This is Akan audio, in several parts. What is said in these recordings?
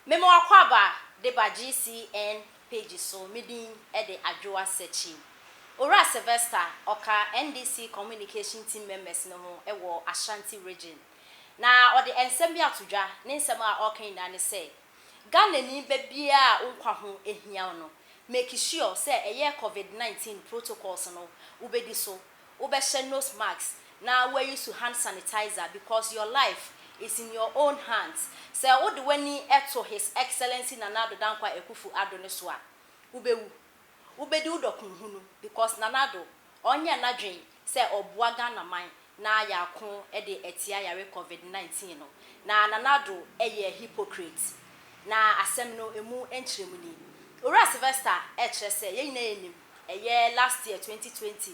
Memo akwaba de ba GCN page so medin e de adwoa searching. Ora Sylvester oka NDC communication team members no ho e wo Ashanti region. Na ode ensem bi atodwa ne ensem a okan na ne say Ghana ni bebia a unkwa ho ehia no make sure say eye COVID-19 protocols no ubedi so ubehye nose masks na we use hand sanitizer because your life is in your own hands. Say odi wani eto his excellency Nana Addo Dankwa Akufo-Addo ne so a ubedi udokunhunu because Nana Addo onye nadwen say oboa Ghana man na yakon e de etia yare COVID-19 no na Nana Addo eye hypocrite na asem no emu enchiremu ni Ora Sylvester kire say ye nyina enim eye last year 2020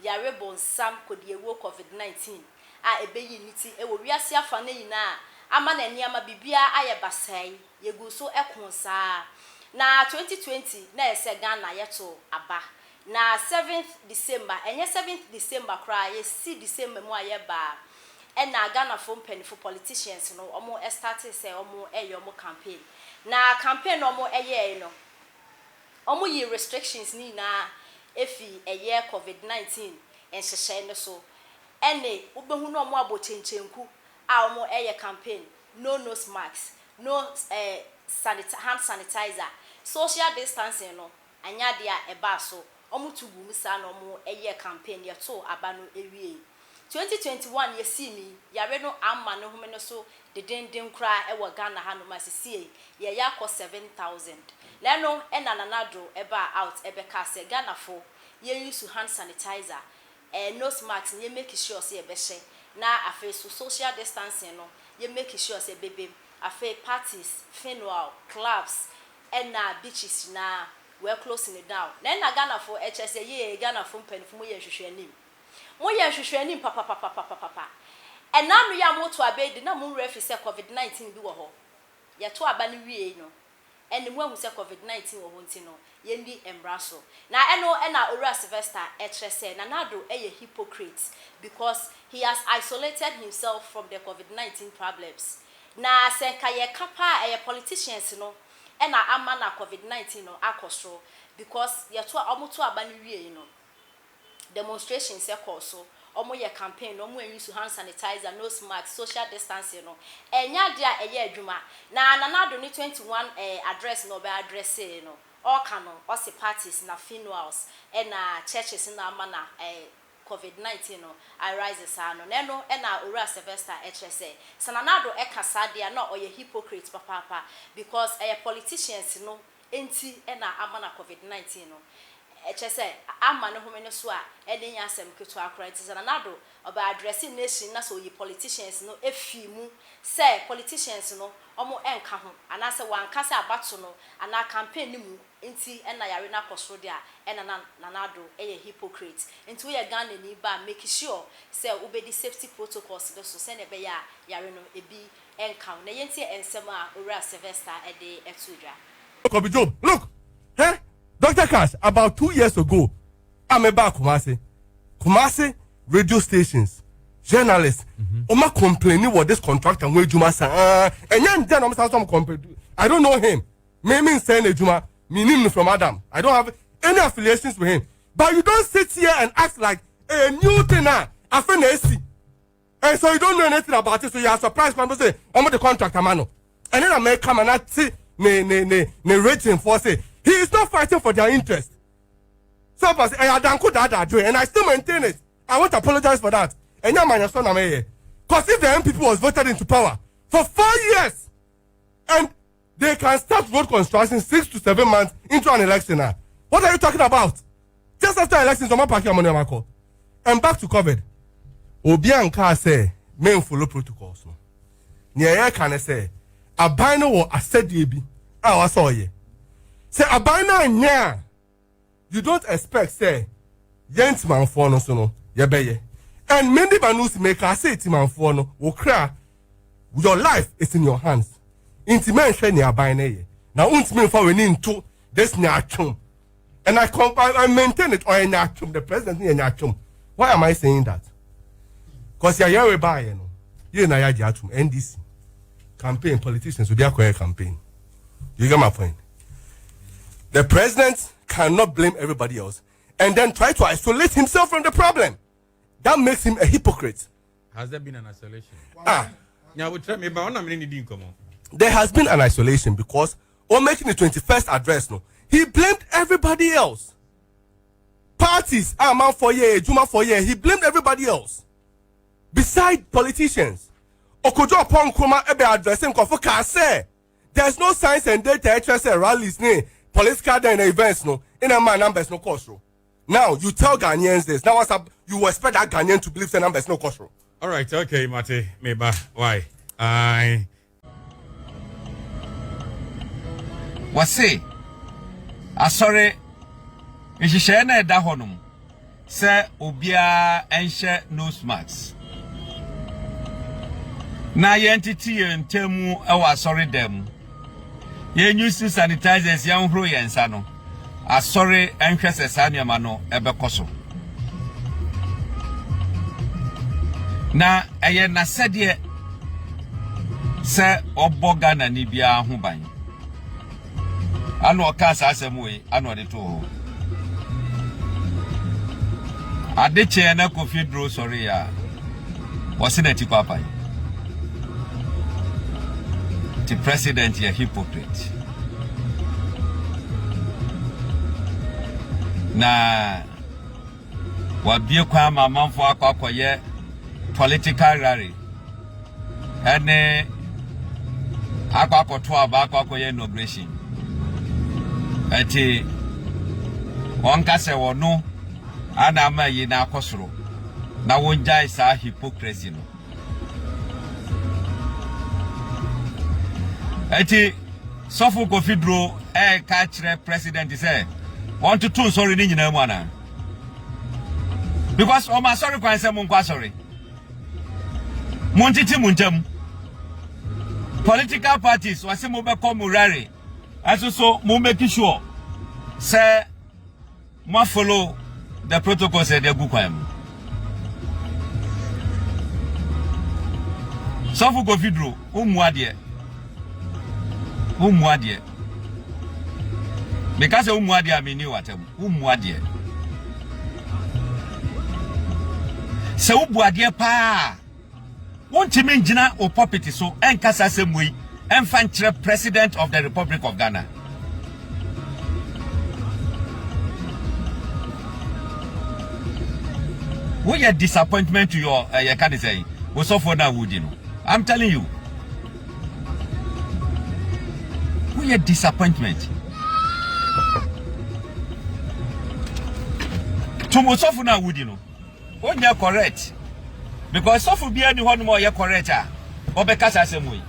yare bonsam kodiewo COVID-19 a ebeyi niti ewo wiase afa na nyina ama na niama bibia aye basai yegu so ekonsa na 2020 na ese Ghana yeto aba na 7th December enye 7th December kra ye 6 December mu aye ba na Ghana for peniful politicians no omo started say omo eyo omo campaign na campaign omo eye no omo yi restrictions ni na efi eye COVID-19 enhyehyɛ no so ene ubehu no omo abochenchenku a omo eye campaign no nose masks no hand sanitizer social distancing no anya dia eba so omo tugu misa no omo eye campaign ye to aba no ewie 2021 ye see me yare no amma no home no so de dendem kra e wo Ghana ha no masisi ye yakọ 7,000 leno ena Nana Addo eba out ebe ka se Ghana for ye use hand sanitizer nose mask ye make sure say ebe hye na afa so social distancing no ye make sure say bebe afa parties funeral clubs na beaches na we closing it down na Ghana for HS ye Ghana for penfo mo ye hwehwe anim papa enanu ya moto abedi na mo refi say COVID-19 bi wo ho ye to aba ne wie no ene mo ahu say COVID-19 wo ho nti no ye ndi embraso na ena Ora Sylvester kire say Nana Addo eye hypocrite because he has isolated himself from the COVID-19 problems na se ka ye kapa eye politicians no ena ama na COVID-19 no akosro because ye to omoto aba ne wie no demonstrations so omo ye campaign omo use hand sanitizer nose mask social distancing no enya dia eye adwuma na Nana Addo ni 21 address no be address no all can no parties na funerals na churches na mana COVID-19 no arises ano na Ora Sylvester say Nana Addo ekasa dia na oye hypocrite papa because politicians no enti na amana COVID-19 no say ama no home no so a ede nya asem keto akora nti Nana Addo oba addressing nation na so yi politicians no efi mu say politicians no omo enka ho ana se wanka se abato no ana campaign ni mu nti na yare na kosoro dia na Nana Addo hypocrite nti we Ghana ni ba make sure say obedi safety protocols so se ne be ya yare no ebi enka na yenti ensem a Ora Sylvester ede etudwa Job, look, hey, Dr. Cash, about 2 years ago, I'm about Kumasi radio stations, journalists, Oma complaining what this contractor and Juma say, and then I'm some complain. I don't know him. Maybe saying Juma, meaning from Adam. I don't have any affiliations with him. But you don't sit here and act like a new thing now. I find and so you don't know anything about it, so you are surprised when people say, I'm the contractor, man. And then I may come and not see ne rating for say he is not fighting for their interest. So I say, and I still maintain it. I want to apologize for that. And now my son because if the MPP was voted into power for 4 years and they can start road construction 6 to 7 months into an election now. What are you talking about? Just after elections, I'm not money. And back to COVID. Obianka say men follow protocols. Nya can say abino or asedi I saw ye. Say abina nya. You don't expect say yent man for no so no yebeye. And many banus make say ti man for no wo kra. Your life is in your hands. Inti men hwe ni abina ye. Na untimi for we into this nya atwom. And I maintain it or nya atwom the president ni nya atwom. Why am I saying that? Because you are by you know. You na ya atwom NDC campaign politicians will be a campaign. You get my point? The president cannot blame everybody else and then try to isolate himself from the problem. That makes him a hypocrite. Has there been an isolation? There has been an isolation because on making the 21st address, no, he blamed everybody else. Parties, man for year, Juma for year, he blamed everybody else. Beside politicians. Okojo upon Kroma ebe addressing Kofu say there's no science and data HSA rallies, political events, no, in a man numbers no cost. Now you tell Ghanaians this. Now what's up? You expect that Ghanaian to believe the numbers no cost. All right, okay, Mate, maybe why? Wase asore nhihye na eda honum se obia enhye nose mask na yentiti yentemu ewa asore dem ye use sanitizers yan hro yensa no asore enhwe se sanuama no ebekoso na eye na sede se oboga na ni bia ho ban anu okasa asemwe anu de to adeche na Kofi Duro sorry ya wasinati papa the president is a hypocrite na wabie kwa mamamfo akwakoye political rally ene akwakoto aba akwakoye inauguration ati wonka se wono ana amayi na akosoro na wonjai sa hypocrisy no ati Sofu Kofi Duro ka kire president say want to too sorry ni nyina mu ana because o ma sorry kwan say mun kwa sorry mun titi mun tam political parties wase mo be come rally so mo make sure say mo follow the protocol said they go kwam Sofu Kofi Duro umuade because umuade amini watem umuade se ubuade pa wonti me ngina o property so enkasa semwe enfan president of the Republic of Ghana what your disappointment to your can say we suffer now would you know I'm telling you what your disappointment to mo suffer now would you know what you correct because suffer be any one more you correct obekasa semwe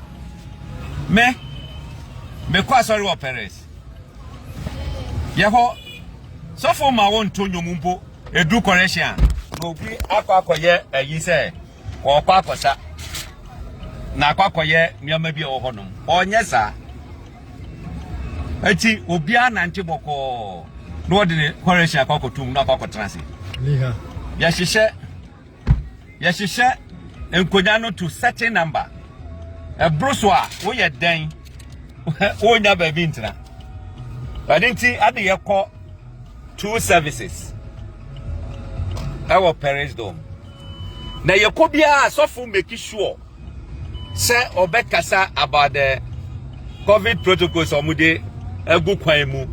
me kwa sorry wa Perez yeho suffer ma won to nyomumpo edu correction obi akwakoye ayi se okwakosa na akwakoye nyama bi o honom onye sa ati obi anante boko no de correction akwakotum na akwakotrance liha ya shishe enkonya no to certain number e broswa wo ye den onya ba bi ntra adinti ade ye ko two services our parents dom na yakobia sofu make sure say obekasa about the COVID protocols omude egu kwan mu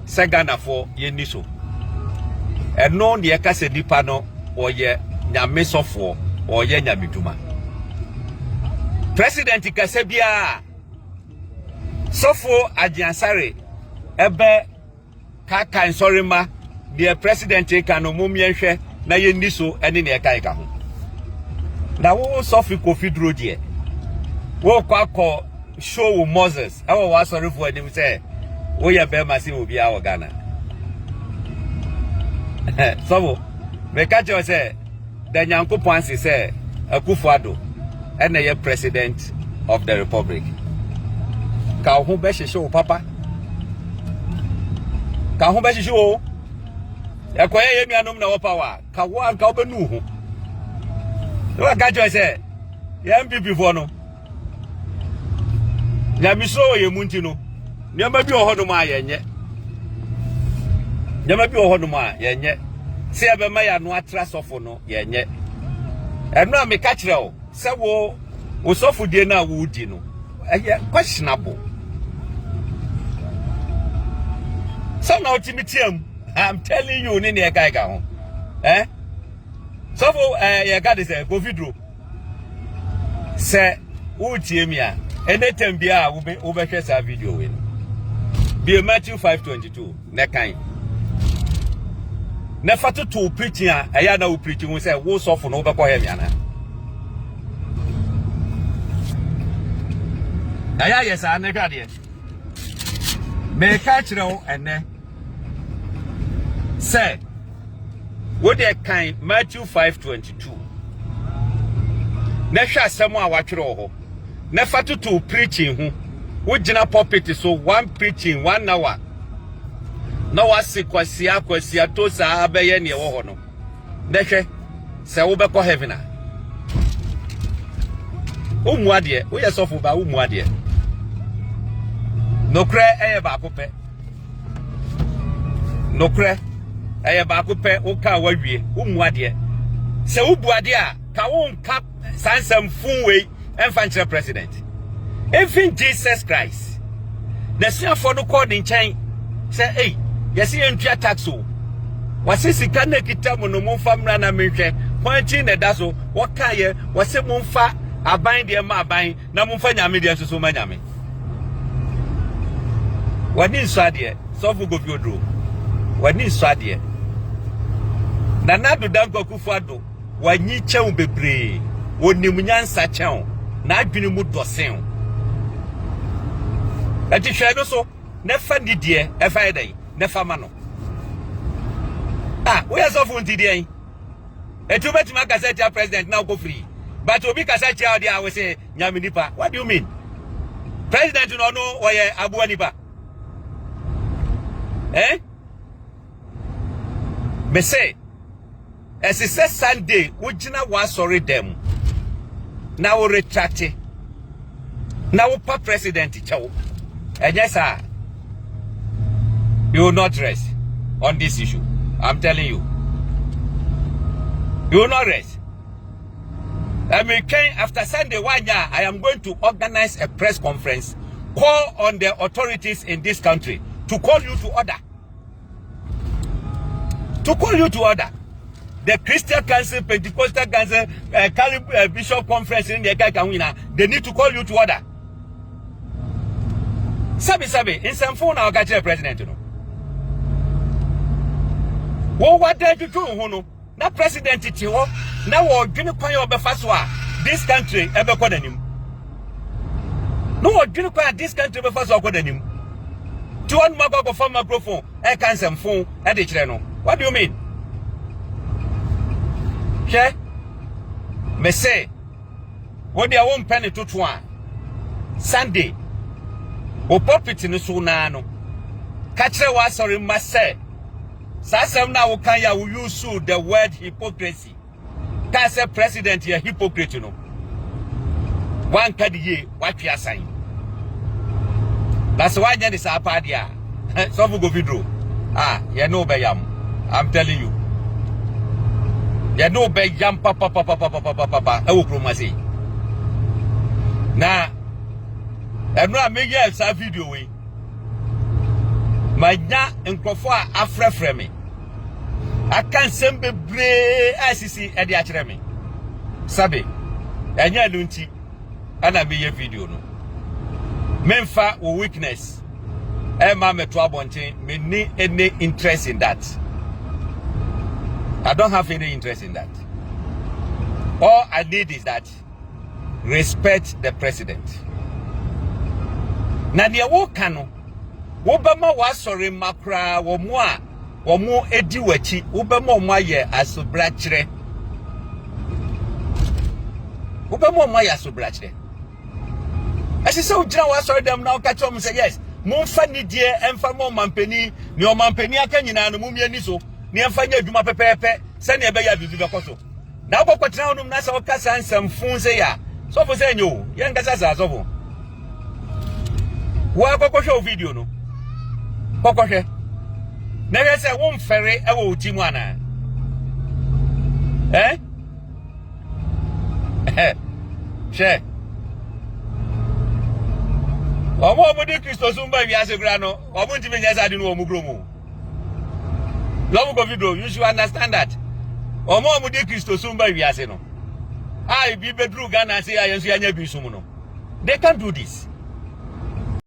say Ghana for ye ni so eno ne yakase dipa no oye nyame sofo oye nyame duma president kase bia sofo agiansare ebe kaka nsorima the president kan no mumienhwe na ye ndi so ene ne kai ka ho na wo Sofu Kofi Duro die wo kwakọ show with Moses awo wa sorry for enim say wo ye be ma si obi a wo Ghana so me ka jo say the Nyankopon say Akufo-Addo ene ye president of the republic ka ho be hye papa ka ho be hye o ekoye ye nuanom na wo power ka wo anka obenu ho wo ka jo say ye MPP for no ya miso ye munti no Nyama bi oho no ma yenye. Nyama bi oho no ma yenye. Se abema ya no atra sofo no yenye. Eno a me ka kire o se wo sofo die na wo di no. Questionable. So now Timothyam, I'm telling you ni e kai ka ho. Sofo ye ga de se Covidro. Se wo tie mi a anytime bia wo be hwe sa video we. Be Matthew 5:22 ne kan. Ne fatu to preaching a eya na wo preaching wo say wo sofo no wo be ko he mi ana. Aya yes ane ka de. Me ka kire wo ene. Say wo de kan Matthew 5:22. Ne hwa asem a wa twere wo ho. Ne fatu to preaching ho. Wo gina pulpit so one preaching 1 hour. Na wase kwasia to sa abeye ne wo ho no. Ne hwe se wo be ko heaven a. Wo mu ade, wo yesofo ba wo mu ade. Nokre eye ba kope. Nokre eye ba kope wo ka wawie, wo mu ade. Se wo bu ade a ka wo nka sansam funwe emfa president. Even Jesus Christ. The same for no call in chain. Say, hey, you see entry tax so. Was this can kita mo no famra na menhwe. Kwanchi na da so, what kaye, was se momfa aban de ma aban na momfa nyame de so ma nyame. Wani nso ade, so fu go biodro. Wani nso ade. Na nadu danko kufuado, wanyi cheun bebre. Wonim nyansa cheun. Na adwene mu dosen. Ati hwe so nefa ndidie efa dai nefa ma no we asofu ndidie etu beti makaseti president now go free but obi kaseti out there we say nyame nipa. What do you mean? President no no oye abuwa nipa me say as it says Sunday ujina wa sorry them na wo retract na wo pa president chawo. And yes, sir, you will not rest on this issue. I'm telling you. You will not rest. I mean, after Sunday, 1 year, I am going to organize a press conference, call on the authorities in this country to call you to order. To call you to order. The Christian Council, Pentecostal Council, Bishop Conference in the Kawina, they need to call you to order. Sabi, in some phone, I'll get the president. You know. What did you do? Na president, now we're going to call you this country ever called him. No, we're going to call this country before so called him. To one mobile phone microphone, I can some phone at the channel. What do you mean? Okay? Me say, what they won't penny to one Sunday. O pulpit no so na no kachre wa sorry mase sasem na wo kan ya wo use the word hypocrisy ka say president ya hypocrite no wan kadiye watwe asan that's why there is a party so go video you know be yam. I'm telling you you know be yam papa e wo kromase na and now make a video we. My na nkrofo a afrefre me. I can't send be bre ICC e de akere me. Sabe. Anya nunti ana me video no. Memfa wo weakness. E ma me to abonten me ni any interest in that. I don't have any interest in that. All I need is that respect the president. Na de wo kanu wo bema wa sori makra wo mu edi wachi wo bema mo aye asobra kire wo bema mo aye asobra kire ase se wo gina wa sori dem na wo ka chom say yes mo fa ni die emfa mo mampani ni o mampani aka nyina no mu miani so ni emfa nya adwuma pepepe se ne be ya bibi be koso na wo kwotena honum na se wo ka sansam fun se ya so fo se nyo ye nkasa sa so fo Wa kokosho video no. Kokoshe. Na say won fere e wo ti mu ana. She. Omo de Christo Zumba wi asegura no. Omo ntime nyasa de no omu gromo. Love go video, you should understand that. Omo de Christo Zumba wi ase no. I be bedru Ghana say ayensu anya bi sum no. They can't do this.